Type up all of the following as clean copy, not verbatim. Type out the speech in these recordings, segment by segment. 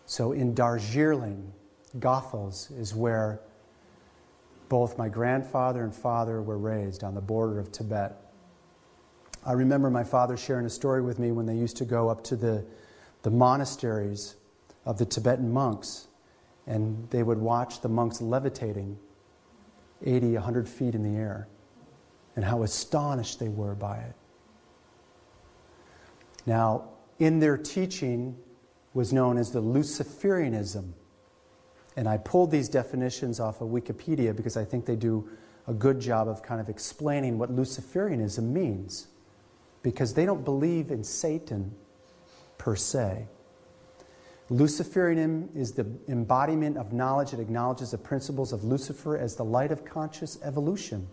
So in Darjeeling, Gothels is where both my grandfather and father were raised, on the border of Tibet. I remember my father sharing a story with me when they used to go up to the monasteries of the Tibetan monks, and they would watch the monks levitating 80, 100 feet in the air, and how astonished they were by it. Now, in their teaching was known as the Luciferianism. And I pulled these definitions off of Wikipedia because I think they do a good job of kind of explaining what Luciferianism means. Because they don't believe in Satan per se. Luciferianism is the embodiment of knowledge that acknowledges the principles of Lucifer as the light of conscious evolution.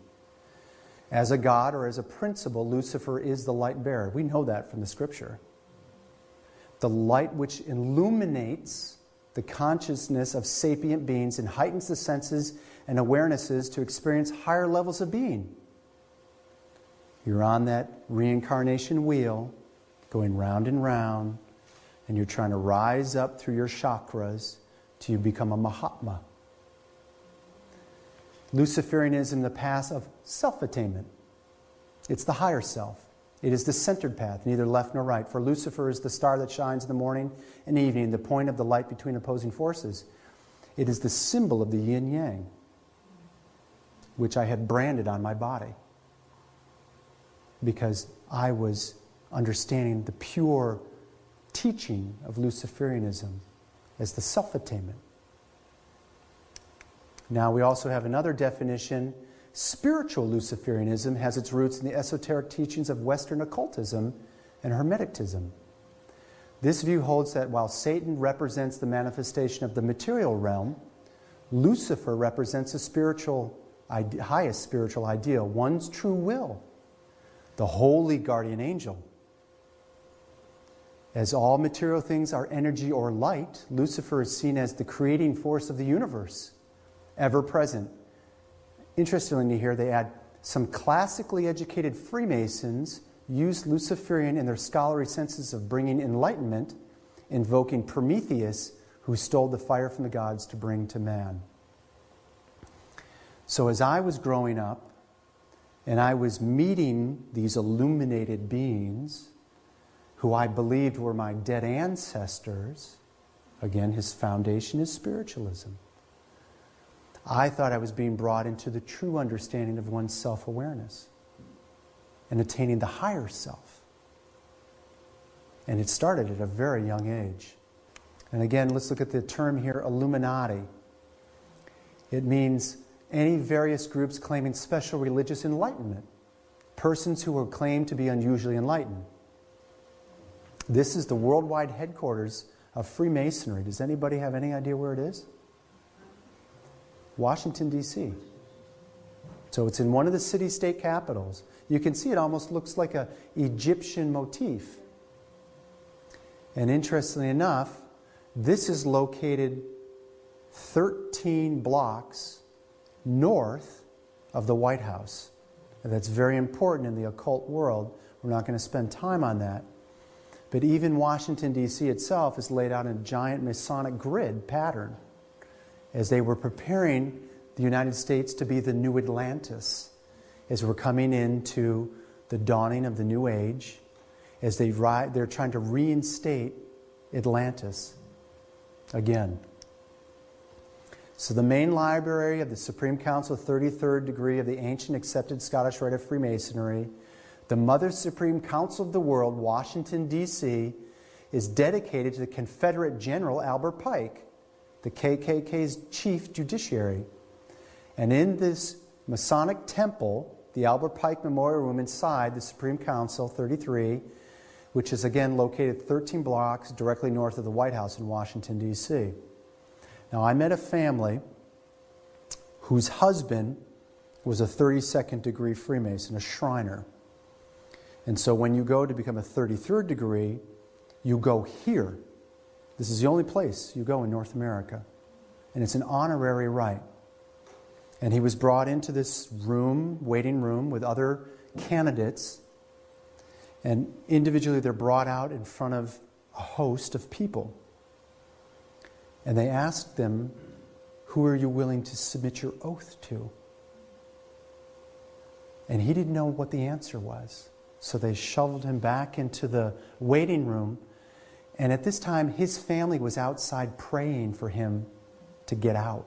As a god or as a principle, Lucifer is the light bearer. We know that from the scripture. The light which illuminates the consciousness of sapient beings and heightens the senses and awarenesses to experience higher levels of being. You're on that reincarnation wheel, going round and round, and you're trying to rise up through your chakras till you become a Mahatma. Luciferianism, the path of self-attainment. It's the higher self. It is the centered path, neither left nor right. For Lucifer is the star that shines in the morning and evening, the point of the light between opposing forces. It is the symbol of the yin-yang, which I had branded on my body, because I was understanding the pure teaching of Luciferianism as the self-attainment. Now we also have another definition. Spiritual Luciferianism has its roots in the esoteric teachings of Western occultism and Hermeticism. This view holds that while Satan represents the manifestation of the material realm, Lucifer represents a highest spiritual ideal, one's true will, the holy guardian angel. As all material things are energy or light, Lucifer is seen as the creating force of the universe, ever present. Interestingly here, they add, some classically educated Freemasons used Luciferian in their scholarly senses of bringing enlightenment, invoking Prometheus, who stole the fire from the gods to bring to man. So as I was growing up, and I was meeting these illuminated beings, who I believed were my dead ancestors, again, his foundation is spiritualism. I thought I was being brought into the true understanding of one's self-awareness and attaining the higher self. And it started at a very young age. And again, let's look at the term here, Illuminati. It means any various groups claiming special religious enlightenment, persons who are claimed to be unusually enlightened. This is the worldwide headquarters of Freemasonry. Does anybody have any idea where it is? Washington, D.C. So it's in one of the city-state capitals. You can see it almost looks like an Egyptian motif. And interestingly enough, this is located 13 blocks north of the White House. And that's very important in the occult world. We're not going to spend time on that. But even Washington, D.C. itself is laid out in a giant Masonic grid pattern as they were preparing the United States to be the new Atlantis, as we're coming into the dawning of the new age, as they're trying to reinstate Atlantis again. So the main library of the Supreme Council, 33rd degree of the ancient accepted Scottish Rite of Freemasonry, the Mother Supreme Council of the World, Washington, D.C., is dedicated to the Confederate General Albert Pike, the KKK's chief judiciary. And in this Masonic temple, the Albert Pike Memorial Room inside the Supreme Council, 33, which is again located 13 blocks directly north of the White House in Washington, D.C. Now, I met a family whose husband was a 32nd degree Freemason, a Shriner. And so when you go to become a 33rd degree, you go here. This is the only place you go in North America. And it's an honorary rite. And he was brought into this room, waiting room, with other candidates. And individually they're brought out in front of a host of people. And they asked them, who are you willing to submit your oath to? And he didn't know what the answer was. So they shoveled him back into the waiting room. And at this time, his family was outside praying for him to get out.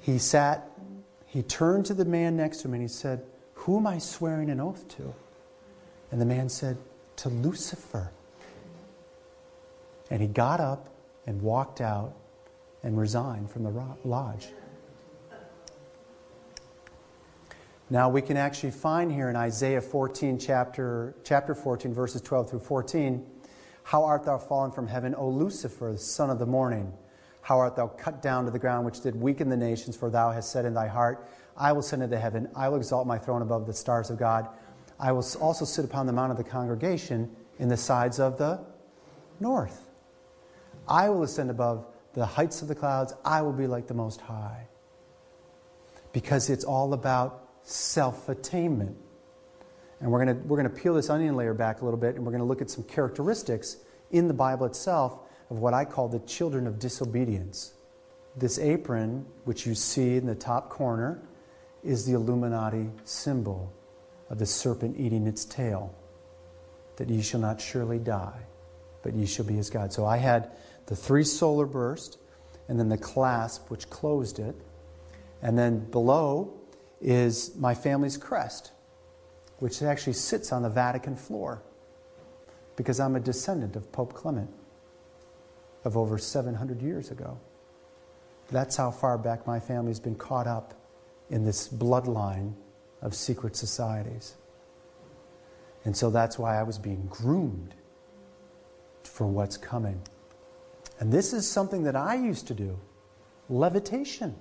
He turned to the man next to him and he said, who am I swearing an oath to? And the man said, to Lucifer. And he got up and walked out and resigned from the lodge. Now we can actually find here in Isaiah 14, chapter 14, verses 12 through 14, how art thou fallen from heaven, O Lucifer, the son of the morning? How art thou cut down to the ground, which did weaken the nations? For thou hast said in thy heart, I will ascend into heaven, I will exalt my throne above the stars of God. I will also sit upon the mount of the congregation in the sides of the north. I will ascend above the heights of the clouds. I will be like the Most High. Because it's all about self-attainment. And we're going to peel this onion layer back a little bit, and we're going to look at some characteristics in the Bible itself of what I call the children of disobedience. This apron, which you see in the top corner, is the Illuminati symbol of the serpent eating its tail. That ye shall not surely die, but ye shall be as God. So I had the 3 solar burst, and then the clasp which closed it. And then below is my family's crest, which actually sits on the Vatican floor, because I'm a descendant of Pope Clement of over 700 years ago. That's how far back my family's been caught up in this bloodline of secret societies. And so that's why I was being groomed for what's coming. And this is something that I used to do. Levitation.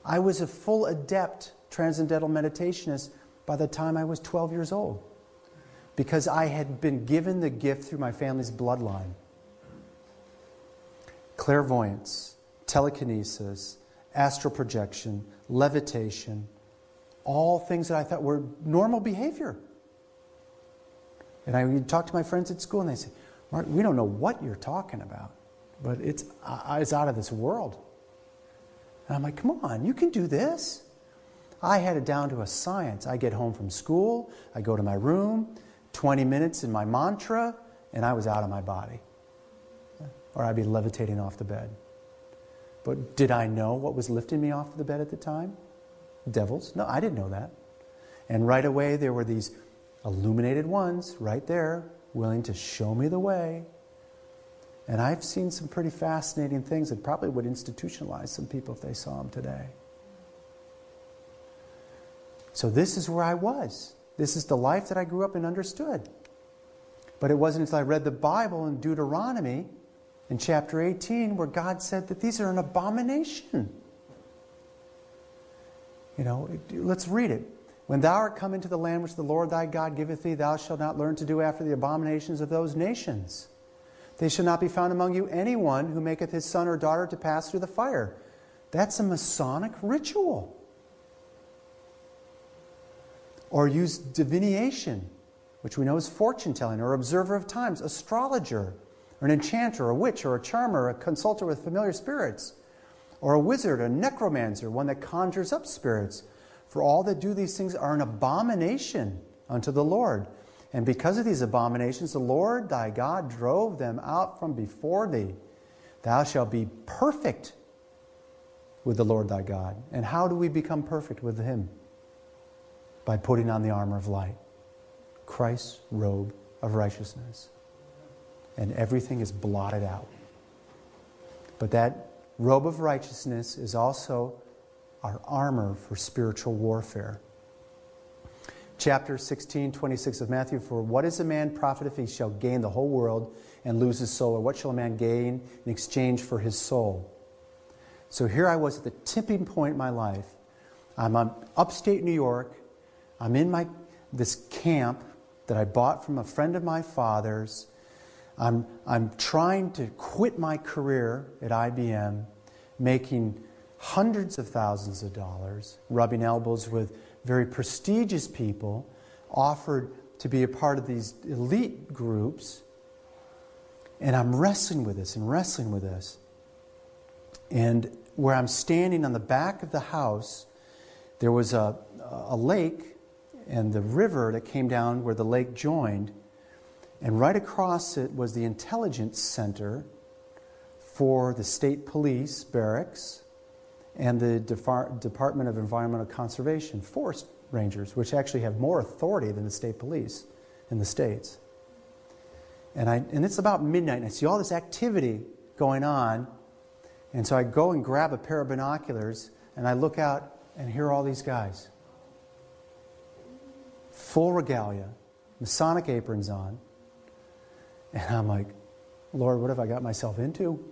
I was a full adept transcendental meditationist by the time I was 12 years old, because I had been given the gift through my family's bloodline. Clairvoyance, telekinesis, astral projection, levitation, all things that I thought were normal behavior. And I would talk to my friends at school and they say, Mark, we don't know what you're talking about, but it's out of this world. And I'm like, come on, you can do this. I had it down to a science. I get home from school, I go to my room, 20 minutes in my mantra, and I was out of my body. Or I'd be levitating off the bed. But did I know what was lifting me off the bed at the time? Devils? No, I didn't know that. And right away there were these illuminated ones right there, willing to show me the way. And I've seen some pretty fascinating things that probably would institutionalize some people if they saw them today. So this is where I was. This is the life that I grew up and understood. But it wasn't until I read the Bible in Deuteronomy in chapter 18 where God said that these are an abomination. You know, let's read it. When thou art come into the land which the Lord thy God giveth thee, thou shalt not learn to do after the abominations of those nations. They shall not be found among you anyone who maketh his son or daughter to pass through the fire. That's a Masonic ritual. Or use divination, which we know is fortune telling, or observer of times, astrologer, or an enchanter, a witch, or a charmer, a consulter with familiar spirits, or a wizard, a necromancer, one that conjures up spirits. For all that do these things are an abomination unto the Lord. And because of these abominations, the Lord thy God drove them out from before thee. Thou shalt be perfect with the Lord thy God. And how do we become perfect with Him? By putting on the armor of light, Christ's robe of righteousness. And everything is blotted out. But that robe of righteousness is also our armor for spiritual warfare. Chapter 16, 26 of Matthew, for what is a man profit if he shall gain the whole world and lose his soul? Or what shall a man gain in exchange for his soul? So here I was at the tipping point in my life. I'm on upstate New York. I'm in this camp that I bought from a friend of my father's. I'm trying to quit my career at IBM, making hundreds of thousands of dollars, rubbing elbows with very prestigious people, offered to be a part of these elite groups. And I'm wrestling with this and wrestling with this. And where I'm standing on the back of the house, there was a lake and the river that came down where the lake joined. And right across it was the intelligence center for the state police barracks and the Department of Environmental Conservation, forest rangers, which actually have more authority than the state police in the States. And it's about midnight, and I see all this activity going on. And so I go and grab a pair of binoculars, and I look out and hear all these guys. Full regalia, Masonic aprons on. And I'm like, Lord, what have I got myself into?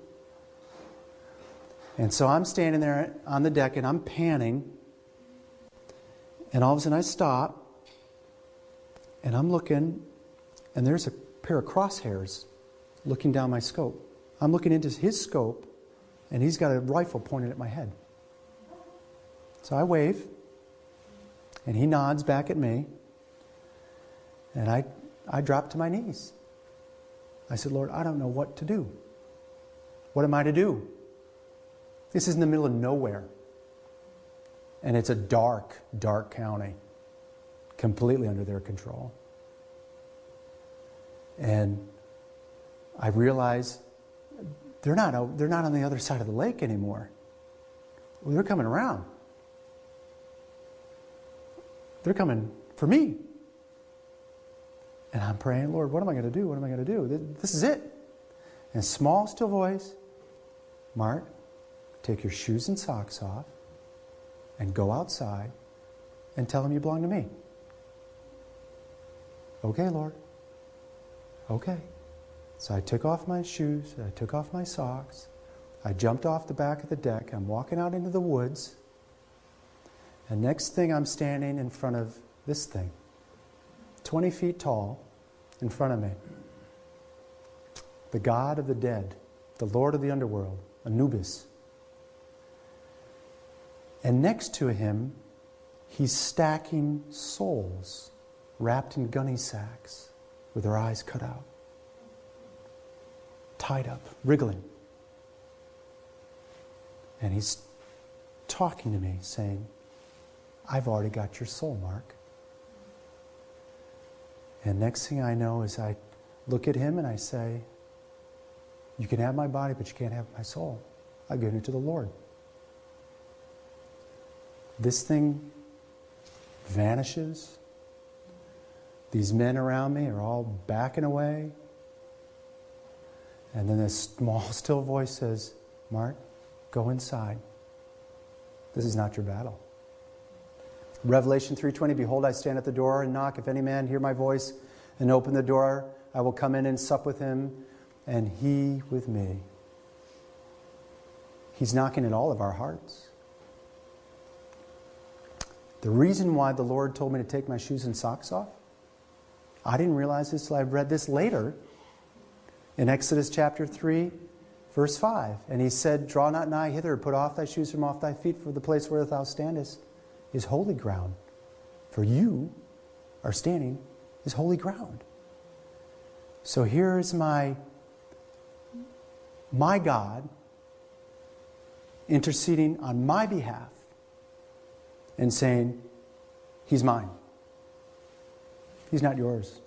And so I'm standing there on the deck, and I'm panning. And all of a sudden I stop, and I'm looking, and there's a pair of crosshairs looking down my scope. I'm looking into his scope, and he's got a rifle pointed at my head. So I wave, and he nods back at me, and I drop to my knees. I said, Lord, I don't know what to do. What am I to do? This is in the middle of nowhere. And it's a dark, dark county, completely under their control. And I realize they're not on the other side of the lake anymore. Well, they're coming around. They're coming for me. And I'm praying, Lord, what am I going to do? What am I going to do? This is it. And a small, still voice, Mark, take your shoes and socks off and go outside and tell them you belong to me. Okay, Lord. Okay. So I took off my shoes, I took off my socks, I jumped off the back of the deck, I'm walking out into the woods, and next thing I'm standing in front of this thing, 20 feet tall, in front of me. The God of the dead, the Lord of the underworld, Anubis. And next to him, he's stacking souls wrapped in gunny sacks with their eyes cut out, tied up, wriggling. And he's talking to me, saying, I've already got your soul, Mark. And next thing I know is I look at him and I say, you can have my body, but you can't have my soul. I've given it to the Lord. This thing vanishes. These men around me are all backing away. And then this small, still voice says, Mark, go inside. This is not your battle. Revelation 3:20, behold, I stand at the door and knock. If any man hear my voice and open the door, I will come in and sup with him, and he with me. He's knocking at all of our hearts. The reason why the Lord told me to take my shoes and socks off, I didn't realize this till I read this later in Exodus chapter 3, verse 5. And he said, draw not nigh hither, put off thy shoes from off thy feet, for the place where thou standest is holy ground. For you are standing is holy ground. So here is my God interceding on my behalf and saying, he's mine. He's not yours.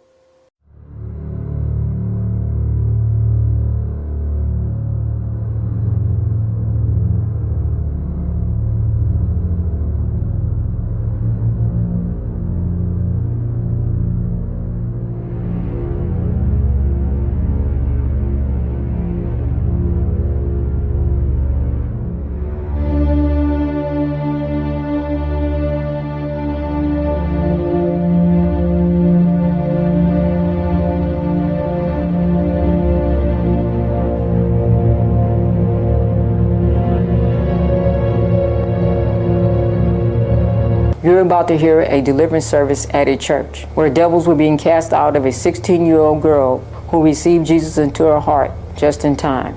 You're about to hear a deliverance service at a church where devils were being cast out of a 16-year-old girl who received Jesus into her heart just in time.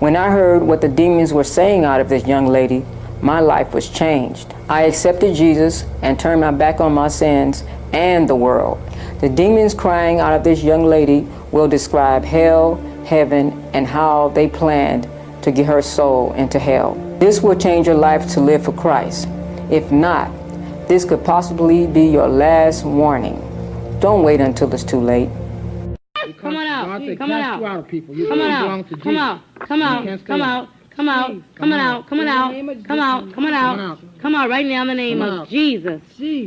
When I heard what the demons were saying out of this young lady, my life was changed. I accepted Jesus and turned my back on my sins and the world. The demons crying out of this young lady will describe hell, heaven, and how they planned to get her soul into hell. This will change your life to live for Christ. If not, this could possibly be your last warning. Don't wait until it's too late. Come on out. Come on out. Come on out. Come out. Come out. Come out. Come out. Come on out. Come on out. Come out. Come on out. Come out right now in the name of Jesus.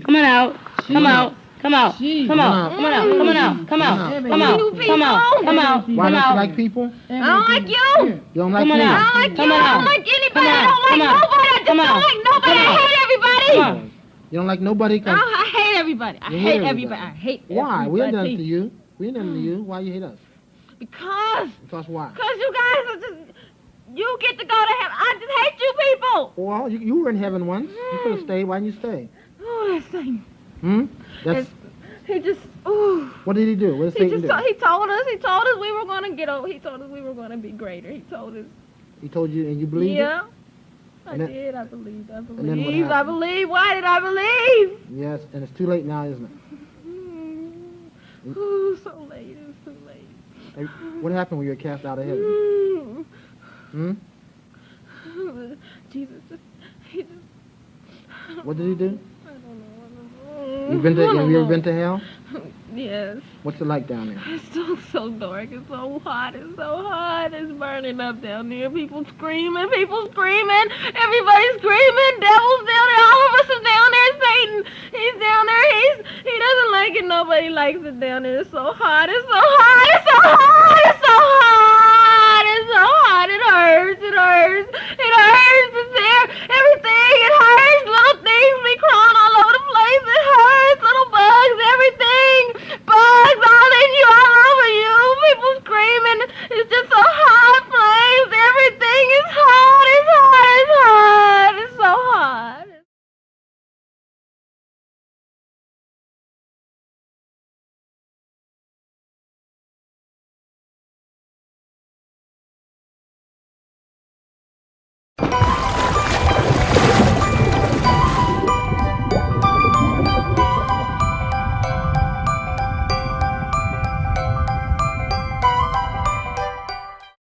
Come on out. Come out. Come out. Come out. Come on out. Come on out. Come out. Come out. Come out. Come out. Why don't you like people? I don't like you. You don't like me? I don't like you. I don't like anybody. I don't like nobody. I just don't like nobody. I hate everybody. You don't like nobody? I hate everybody. I hate everybody. I hate everybody. Why? We ain't done it to you. We ain't done it to you. Why you hate us? Because why? Because you guys are just, you get to go to heaven. I just hate you people. Well, you were in heaven once. You could have stayed. Why didn't you stay? Oh, that thing. That's. He just. Ooh. What did he do? What did Satan do? He told us we were going to get over. He told us we were going to be greater. He told us. He told you, and you believed it? Yeah. I did. I believed. I believed. I believed. Why did I believe? Yes, and it's too late now, isn't it? Ooh, so late. It's too late. Hey, what happened when you were cast out of heaven? Jesus, he just. What did he do? I don't know. Have you ever been to hell? Yes. What's it like down there? It's so dark. It's so hot. It's so hot. It's burning up down there. People screaming. Everybody's screaming. Devil's down there. All of us is down there. Satan, he's down there. He doesn't like it. Nobody likes it down there. It's so hot. It's so hot. It's so hot. It's so hot. It's so hot. It hurts. It hurts. It hurts. It's there. Everything. It hurts. Little things be crawling all over the place. It hurts. Little bugs. Everything. Bugs all in you, all over you. People screaming. It's just so hot.